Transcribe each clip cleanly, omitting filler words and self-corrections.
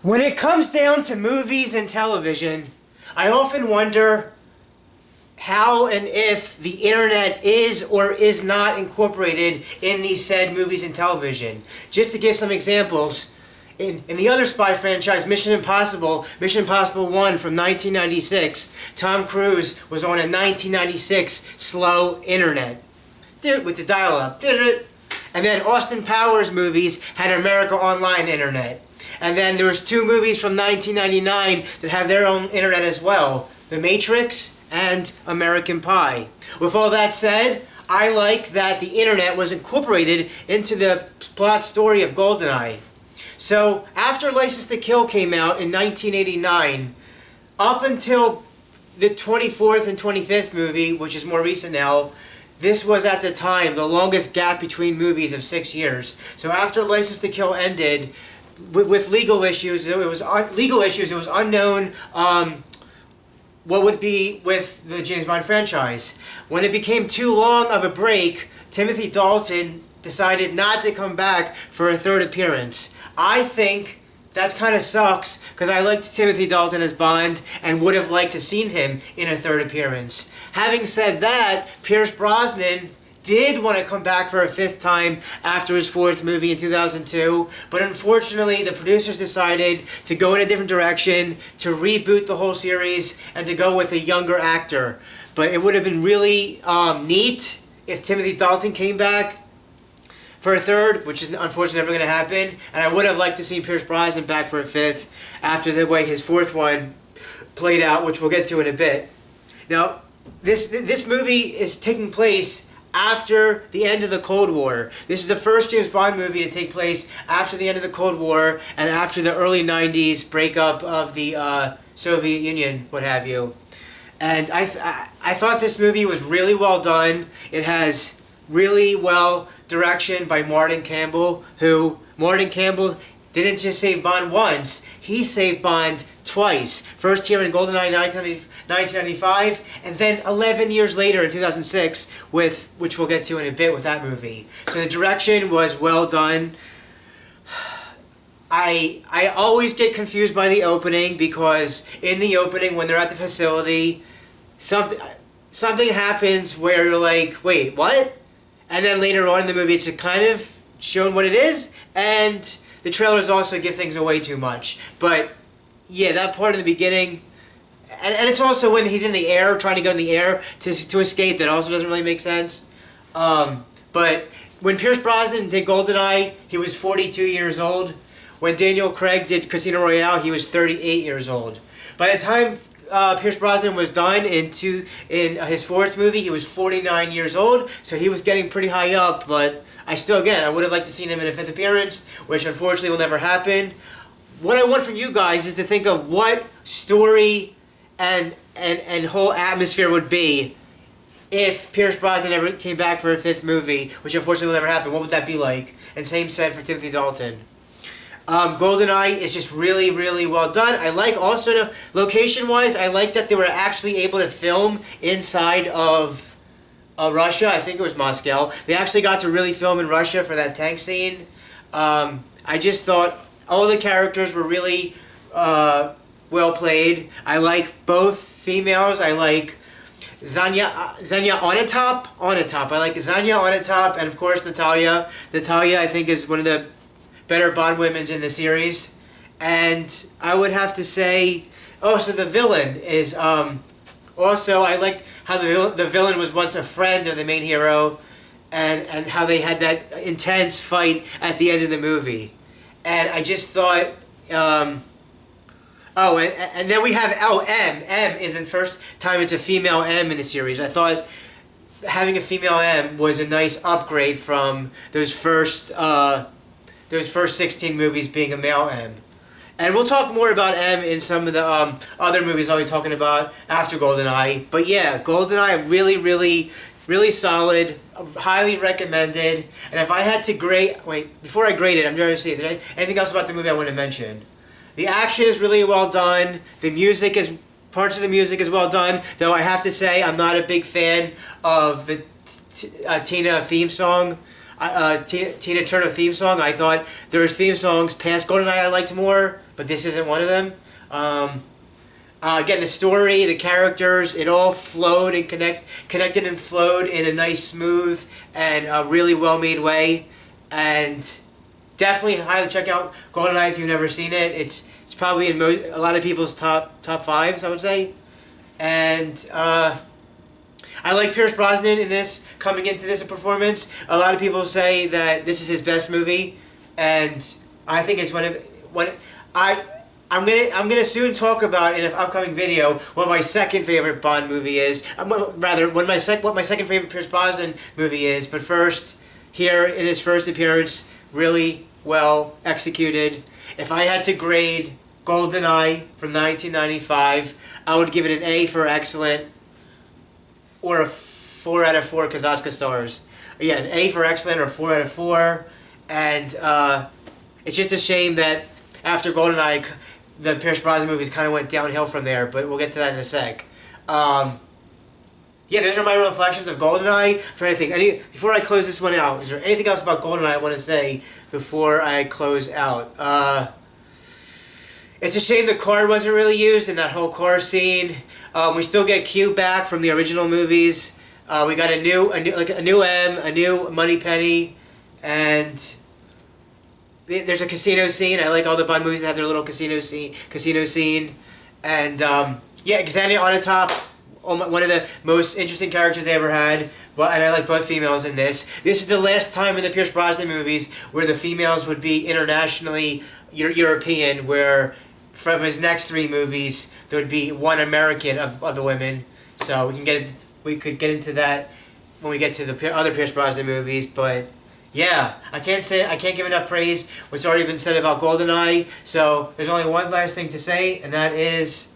When it comes down to movies and television, I often wonder how and if the internet is or is not incorporated in these said movies and television. Just to give some examples, in the other spy franchise, Mission Impossible 1 from 1996, Tom Cruise was on a 1996 slow internet with the dial-up. And then Austin Powers movies had America Online internet. And then there was two movies from 1999 that have their own internet as well, The Matrix and American Pie. With all that said, I like that the internet was incorporated into the plot story of GoldenEye. So after License to Kill came out in 1989, up until the 24th and 25th movie, which is more recent now, this was at the time the longest gap between movies of 6 years. So after License to Kill ended, with legal issues, it was unknown what would be with the James Bond franchise. When it became too long of a break, Timothy Dalton decided not to come back for a third appearance. I think that kind of sucks because I liked Timothy Dalton as Bond and would have liked to seen him in a third appearance. Having said that, Pierce Brosnan did want to come back for a fifth time after his fourth movie in 2002, but unfortunately the producers decided to go in a different direction, to reboot the whole series, and to go with a younger actor. But it would have been really neat if Timothy Dalton came back for a third, which is unfortunately never going to happen, and I would have liked to see Pierce Brosnan back for a fifth after the way his fourth one played out, which we'll get to in a bit. Now, this movie is taking place after the end of the Cold War. This is the first James Bond movie to take place after the end of the Cold War and after the early 90s breakup of the Soviet Union, what have you. And I thought this movie was really well done. It has really well direction by Martin Campbell, Martin Campbell didn't just save Bond once, he saved Bond twice. First here in GoldenEye 1995, and then 11 years later in 2006, which we'll get to in a bit with that movie. So the direction was well done. I always get confused by the opening because in the opening when they're at the facility, something happens where you're like, wait, what? And then later on in the movie it's kind of shown what it is, and the trailers also give things away too much. But yeah, that part in the beginning, and it's also when he's in the air, trying to go in the air to escape, that also doesn't really make sense. But when Pierce Brosnan did GoldenEye, he was 42 years old. When Daniel Craig did Casino Royale, he was 38 years old. By the time Pierce Brosnan was done in his fourth movie, he was 49 years old, so he was getting pretty high up, but I would have liked to seen him in a fifth appearance, which unfortunately will never happen. What I want from you guys is to think of what story and whole atmosphere would be if Pierce Brosnan ever came back for a fifth movie, which unfortunately will never happen. What would that be like? And same said for Timothy Dalton. GoldenEye is just really, really well done. I like also, location-wise, I like that they were actually able to film inside of Russia. I think it was Moscow. They actually got to really film in Russia for that tank scene. I just thought all the characters were really well played. I like both females. I like Zanya Onatop. I like Zanya Onatop, and of course Natalia. Natalia, I think, is one of the better Bond women in the series. And I would have to say, so the villain is also, I liked how the villain was once a friend of the main hero, and how they had that intense fight at the end of the movie. And I just thought, and then we have M. M is the first time it's a female M in the series. I thought having a female M was a nice upgrade from those first 16 movies being a male M. And we'll talk more about M in some of the other movies I'll be talking about after GoldenEye. But yeah, GoldenEye, really, really, really solid, highly recommended. And if I had to before I grade it, I'm trying to see if there's anything else about the movie I want to mention. The action is really well done. Parts of the music is well done, though I have to say I'm not a big fan of the Tina theme song. Tina Turner theme song. I thought there was theme songs past GoldenEye I liked more, but this isn't one of them. Again, the story, the characters, it all flowed and connected and flowed in a nice, smooth, and really well-made way. And definitely highly check out GoldenEye if you've never seen it. It's probably in a lot of people's top fives, I would say. And I like Pierce Brosnan in this, coming into this performance. A lot of people say that this is his best movie, and I think it's I'm gonna soon talk about in an upcoming video what my second favorite Bond movie is. Rather, what my second favorite Pierce Brosnan movie is. But first, here in his first appearance, really well executed. If I had to grade GoldenEye from 1995, I would give it an A for excellent, or a 4 out of 4 Kazaska stars. Yeah, an A for excellent or 4 out of 4. And it's just a shame that after GoldenEye, the Pierce Brosnan movies kind of went downhill from there, but we'll get to that in a sec. Yeah, those are my reflections of GoldenEye. I'm trying to think. Before I close this one out, is there anything else about GoldenEye I want to say before I close out? It's a shame the card wasn't really used in that whole car scene. We still get Q back from the original movies. We got a new M, a new Moneypenny, and there's a casino scene. I like all the Bond movies that have their little casino scene. And yeah, Xenia Onatopp, one of the most interesting characters they ever had. Well, and I like both females in this. This is the last time in the Pierce Brosnan movies where the females would be internationally European, where from his next 3 movies there would be one American of the women. So we could get into that when we get to the other Pierce Brosnan movies, but yeah, I can't give enough praise what's already been said about GoldenEye. So there's only one last thing to say, and that is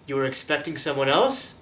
You were expecting someone else?